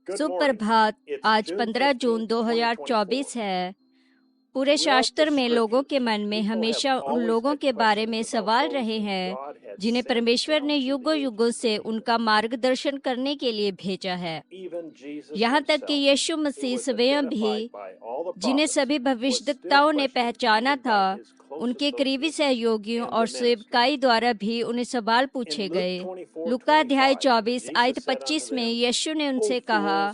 सुप्रभात। आज 15 जून 2024 है। पूरे शास्त्र में लोगों के मन में हमेशा उन लोगों के बारे में सवाल रहे हैं जिन्हें परमेश्वर ने युगों युगों से उनका मार्गदर्शन करने के लिए भेजा है। यहाँ तक कि यीशु मसीह स्वयं भी, जिन्हें सभी भविष्यद्वक्ताओं ने पहचाना था, उनके करीबी सहयोगियों और सेवकाई द्वारा भी उन्हें सवाल पूछे गए। लूका अध्याय 24 आयत 25 में यीशु ने उनसे कहा,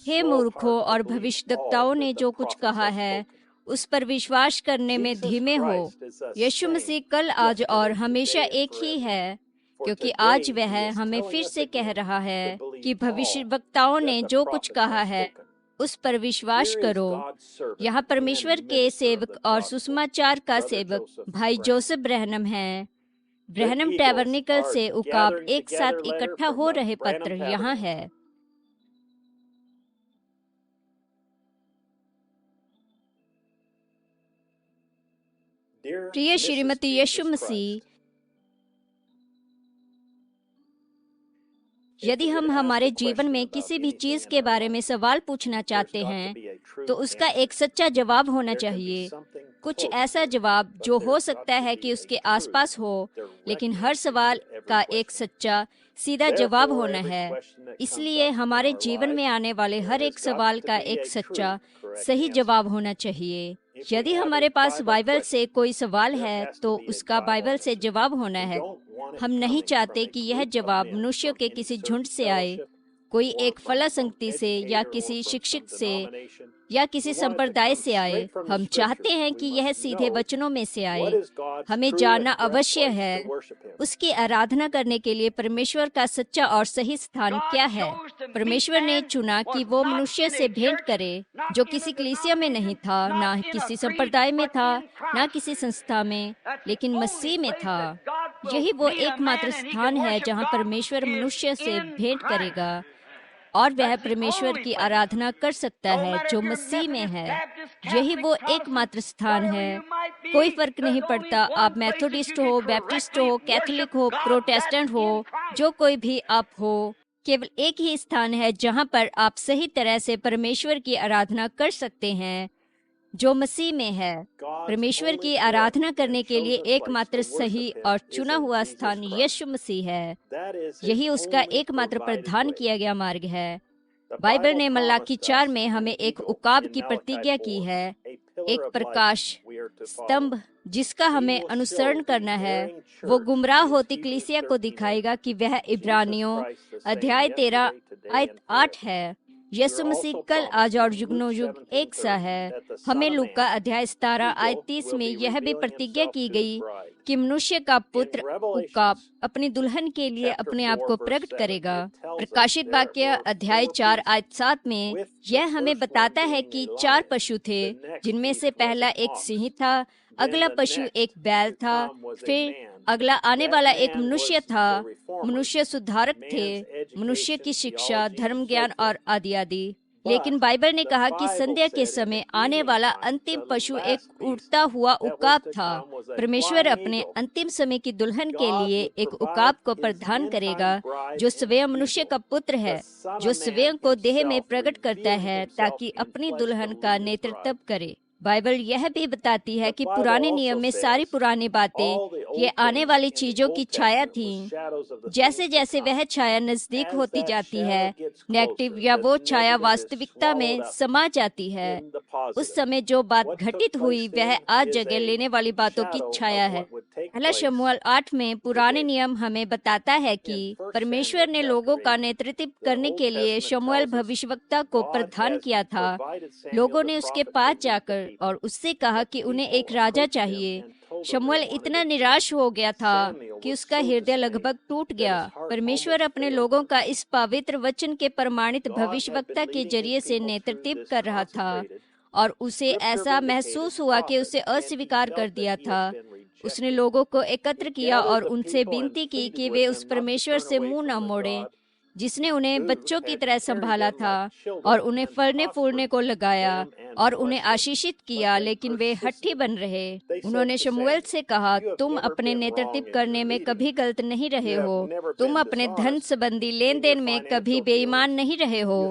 हे मूर्खों और भविष्यद्वक्ताओं ने जो कुछ कहा है उस पर विश्वास करने में धीमे हो। यीशु मसीह कल, आज और हमेशा एक ही है, क्योंकि आज वह हमें फिर से कह रहा है कि भविष्यद्वक्ताओं ने जो कुछ कहा है उस पर विश्वास करो। यहाँ परमेश्वर के सेवक और सुसमाचार का सेवक भाई जोसेफ ब्रैनम हैं। ब्रैनम टैबरनेकल से उकाब एक साथ इकट्ठा हो रहे पत्र यहाँ है। प्रिय श्रीमती यीशु मसीह, यदि हम हमारे जीवन में किसी भी चीज के बारे में सवाल पूछना चाहते हैं तो उसका एक सच्चा जवाब होना चाहिए। कुछ ऐसा जवाब जो हो सकता है कि उसके आसपास हो, लेकिन हर सवाल का एक सच्चा सीधा जवाब होना है। इसलिए हमारे जीवन में आने वाले हर एक सवाल का एक सच्चा सही जवाब होना चाहिए। यदि हमारे पास बाइबल से कोई सवाल है तो उसका बाइबल से जवाब होना है। हम नहीं चाहते कि यह जवाब मनुष्यों के किसी झुंड से आए, कोई एक फला संगति से या किसी शिक्षक से या किसी संप्रदाय से आए। हम चाहते हैं कि यह सीधे वचनों में से आए। हमें जानना अवश्य है उसकी आराधना करने के लिए परमेश्वर का सच्चा और सही स्थान क्या है। परमेश्वर ने चुना कि वो मनुष्य से भेंट करे जो किसी कलीसिया में नहीं था, ना किसी संप्रदाय में था, ना किसी संस्था में, लेकिन मसीह में था। यही वो एकमात्र स्थान है जहाँ परमेश्वर मनुष्य से भेंट करेगा और वह परमेश्वर की आराधना कर सकता है जो मसीह में है। यही वो एकमात्र स्थान है। कोई फर्क नहीं पड़ता आप मेथोडिस्ट हो, बैप्टिस्ट हो, कैथोलिक हो, प्रोटेस्टेंट हो, जो कोई भी आप हो, केवल एक ही स्थान है जहाँ पर आप सही तरह से परमेश्वर की आराधना कर सकते हैं, जो मसीह में है। परमेश्वर की आराधना करने के लिए एकमात्र सही और चुना हुआ स्थान यीशु मसीह है। यही उसका एकमात्र प्रदान किया गया मार्ग है। बाइबल ने मलाकी 4 में हमें एक उकाब की प्रतिज्ञा की है, एक प्रकाश स्तंभ जिसका हमें अनुसरण करना है। वो गुमराह होती कलीसिया को दिखाएगा कि वह इब्रानियों अध्याय 13 आयत 8 है। यीशु मसीह कल, आज और युगनों युग एक सा है। हमें लूका अध्याय 17 आयत 30 में यह भी प्रतिज्ञा की गई कि मनुष्य का पुत्र उकाब अपनी दुल्हन के लिए अपने आप को प्रकट करेगा। प्रकाशित वाक्य अध्याय 4 आयत 7 में यह हमें बताता है कि 4 पशु थे, जिनमें से पहला एक सिंह था, अगला पशु एक बैल था, फिर अगला आने वाला एक मनुष्य था। मनुष्य सुधारक थे, मनुष्य की शिक्षा, धर्म ज्ञान और आदि आदि। लेकिन बाइबल ने कहा कि संध्या के समय आने वाला अंतिम पशु एक उड़ता हुआ उकाब था। परमेश्वर अपने अंतिम समय की दुल्हन के लिए एक उकाब को प्रदान करेगा जो स्वयं मनुष्य का पुत्र है, जो स्वयं को देह में प्रकट करता है ताकि अपनी दुल्हन का नेतृत्व करे। बाइबल यह भी बताती है कि पुराने नियम में सारी पुरानी बातें ये आने वाली चीजों की छाया थीं। जैसे जैसे वह छाया नजदीक होती जाती है, नेगेटिव या वो छाया वास्तविकता में समा जाती है, उस समय जो बात घटित हुई वह आज जगह लेने वाली बातों की छाया है। पहला शमूएल 8 में पुराने नियम हमें बताता है कि परमेश्वर ने लोगों का नेतृत्व करने के लिए शमूएल भविष्यवक्ता को प्रदान किया था। लोगों ने उसके पास जाकर और उससे कहा कि उन्हें एक राजा चाहिए। शमूएल इतना निराश हो गया था कि उसका हृदय लगभग टूट गया। परमेश्वर अपने लोगों का इस पवित्र वचन के प्रमाणित भविष्यवक्ता के जरिए से नेतृत्व कर रहा था और उसे ऐसा महसूस हुआ कि उसे अस्वीकार कर दिया था। उसने लोगों को एकत्र किया और उनसे विनती की कि वे उस परमेश्वर से मुंह न मोड़ें जिसने उन्हें बच्चों की तरह संभाला था और उन्हें फलने फूलने को लगाया और उन्हें आशीषित किया, लेकिन वे हठी बन रहे। उन्होंने शमूएल से कहा, तुम अपने नेतृत्व करने में कभी गलत नहीं रहे हो, तुम अपने धन संबंधी लेन देन में कभी बेईमान नहीं रहे हो,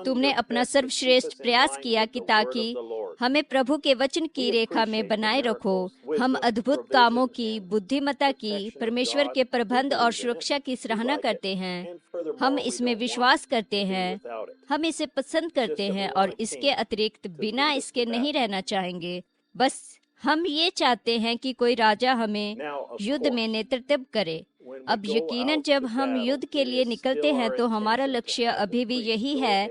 तुमने अपना सर्वश्रेष्ठ प्रयास किया कि ताकि हमें प्रभु के वचन की रेखा में बनाए रखो। हम अद्भुत कामों की, बुद्धिमत्ता की, परमेश्वर के प्रबंध और सुरक्षा की सराहना करते हैं। हम इसमें विश्वास करते हैं, हम इसे पसंद करते हैं और इसके अतिरिक्त बिना इसके नहीं रहना चाहेंगे। बस हम ये चाहते हैं कि कोई राजा हमें युद्ध में नेतृत्व करे। अब यकीनन जब हम युद्ध के लिए निकलते हैं तो हमारा लक्ष्य अभी भी यही है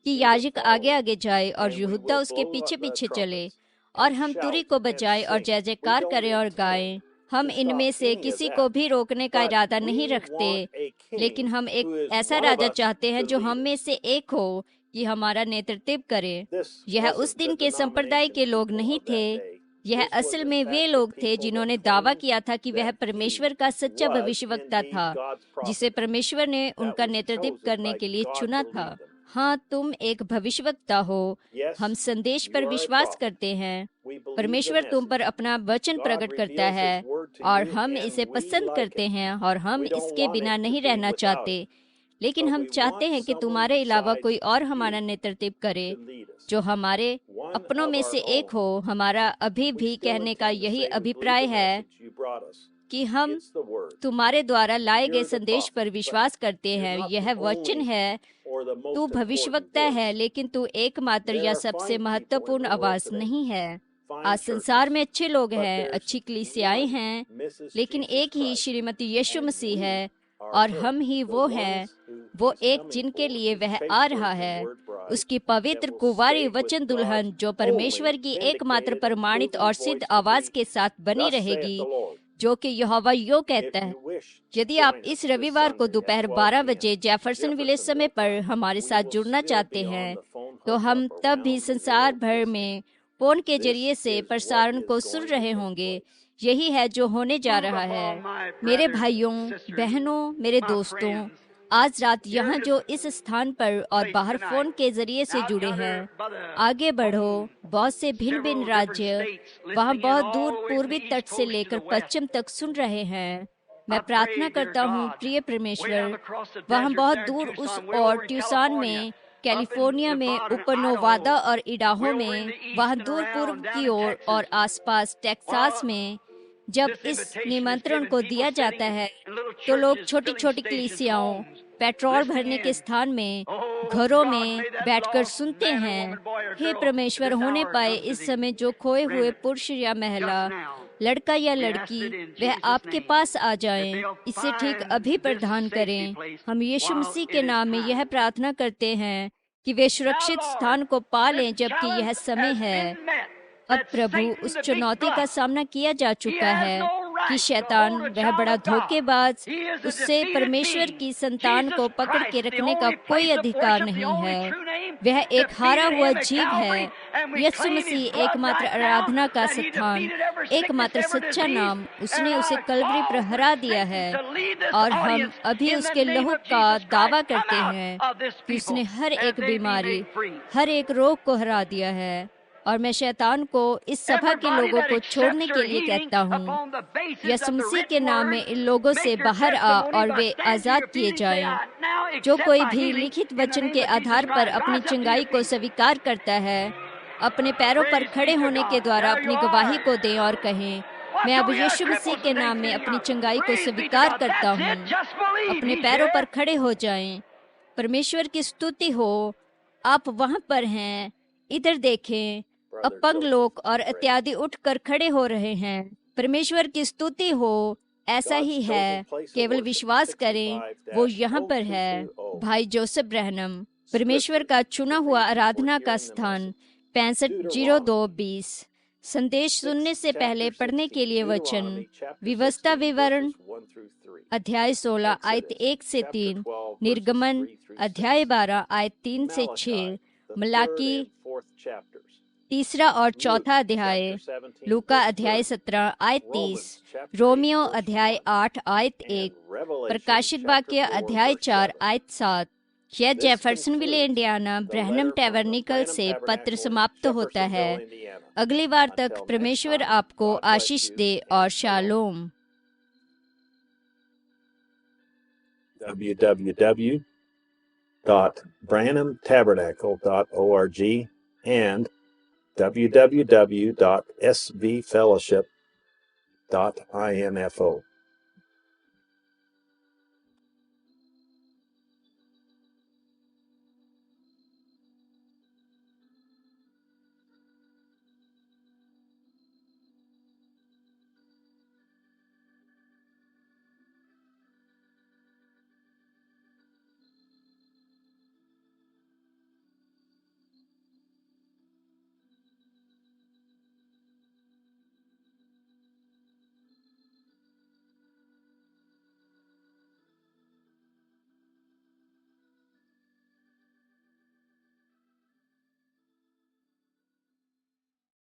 कि याजक आगे आगे जाए और यहूदा उसके पीछे पीछे चले और हम तुरी को बजाएं और जय जयकार करें और गाएं। हम इनमें से किसी को भी रोकने का इरादा नहीं रखते, लेकिन हम एक ऐसा राजा चाहते हैं जो हम में से एक हो कि हमारा नेतृत्व करे। यह उस दिन के संप्रदाय के लोग नहीं थे, यह असल में वे लोग थे जिन्होंने दावा किया था कि वह परमेश्वर का सच्चा भविष्यवक्ता था, जिसे परमेश्वर ने उनका नेतृत्व करने के लिए चुना था। हाँ, तुम एक भविष्यवक्ता हो। हम संदेश पर विश्वास करते हैं। परमेश्वर तुम पर अपना वचन प्रकट करता है और हम इसे पसंद करते हैं और हम इसके बिना नहीं रहना चाहते, लेकिन हम चाहते हैं कि तुम्हारे अलावा कोई और हमारा नेतृत्व करे जो हमारे अपनों में से एक हो। हमारा अभी भी कहने का यही अभिप्राय है कि हम तुम्हारे द्वारा लाए गए संदेश पर विश्वास करते हैं। यह वचन है, तू भविष्यवक्ता है, लेकिन तू एकमात्र या सबसे महत्वपूर्ण आवाज नहीं है। आज संसार में अच्छे लोग हैं, अच्छी कलीसियाएं हैं, लेकिन एक ही श्रीमती यीशु मसीह है और हम ही वो हैं, वो एक जिनके लिए वह आ रहा है, उसकी पवित्र कुंवारी वचन दुल्हन जो परमेश्वर की एकमात्र प्रमाणित और सिद्ध आवाज के साथ बनी रहेगी, जो कि यहोवा यो कहता है। यदि आप इस रविवार को दोपहर 12 बजे जेफरसन विलेज समय पर हमारे साथ जुड़ना चाहते हैं, तो हम तब भी संसार भर में फोन के जरिए से प्रसारण को सुन रहे होंगे। यही है जो होने जा रहा है। मेरे भाइयों, बहनों, मेरे दोस्तों, आज रात यहाँ जो इस स्थान पर और बाहर फोन के जरिए से जुड़े हैं, आगे बढ़ो। बहुत से भिन्न भिन्न राज्य वहाँ बहुत दूर पूर्वी तट से लेकर पश्चिम तक सुन रहे हैं। मैं प्रार्थना करता हूँ प्रिय परमेश्वर, वहाँ बहुत दूर उस और ट्यूसान में, कैलिफोर्निया में, ऊपर नोवादा और इडाहो में, वहाँ दूर पूर्व की ओर और आसपास टेक्सास में, जब इस निमंत्रण को दिया जाता है तो लोग छोटी छोटी कलीसियाओं, पेट्रोल भरने के स्थान में, घरों में बैठकर सुनते हैं। हे परमेश्वर, होने पाए इस समय जो खोए हुए पुरुष या महिला, लड़का या लड़की, वह आपके पास आ जाएं। इसे ठीक अभी प्रदान करें। हम यीशु मसीह के नाम में यह प्रार्थना करते हैं कि वे सुरक्षित स्थान को पा लें जबकि यह समय है। अब प्रभु, उस चुनौती का सामना किया जा चुका है कि शैतान, वह बड़ा धोखेबाज, उससे परमेश्वर की संतान को पकड़ के रखने का कोई अधिकार नहीं है। वह एक हारा हुआ जीव है। यीशु मसीह एकमात्र आराधना का स्थान, एकमात्र सच्चा नाम, उसने उसे कलवरी पर हरा दिया है और हम अभी उसके लहू का दावा करते हैं कि उसने हर एक बीमारी, हर एक रोग को हरा दिया है। और मैं शैतान को इस सभा के लोगों को छोड़ने के लिए कहता हूँ, यीशु मसीह के नाम में इन लोगों से बाहर आ और वे आजाद किए जाएं। जो कोई भी लिखित वचन के आधार पर अपनी चंगाई को स्वीकार करता है, अपने पैरों पर खड़े होने के द्वारा अपनी गवाही को दें और कहें, मैं अब यीशु मसीह के नाम में अपनी चंगाई को स्वीकार करता हूँ। अपने पैरों पर खड़े हो जाएं। परमेश्वर की स्तुति हो। आप वहाँ पर हैं, इधर देखें। अपंग लोग और इत्यादि उठकर खड़े हो रहे हैं। परमेश्वर की स्तुति हो। ऐसा ही है, केवल विश्वास करें, वो यहाँ पर है। भाई जोसेफ ब्रहनम, परमेश्वर का चुना हुआ आराधना का स्थान, 650220। संदेश सुनने से पहले पढ़ने के लिए वचन, व्यवस्था विवरण अध्याय 16 आयत 1 से 3, निर्गमन अध्याय 12 आयत 3 से 6, मलाकी 3 और 4 अध्याय, लूका अध्याय 17 आयत 30, रोमियो अध्याय 8 आयत 1, प्रकाशित वाक्य अध्याय 4 आयत 7। यह जेफरसनविले इंडियाना ब्रैनम टैबरनिकल से पत्र समाप्त होता है। अगली बार तक परमेश्वर आपको आशीष दे और शालोम। www.branhamtabernacle.org and www.sbfellowship.info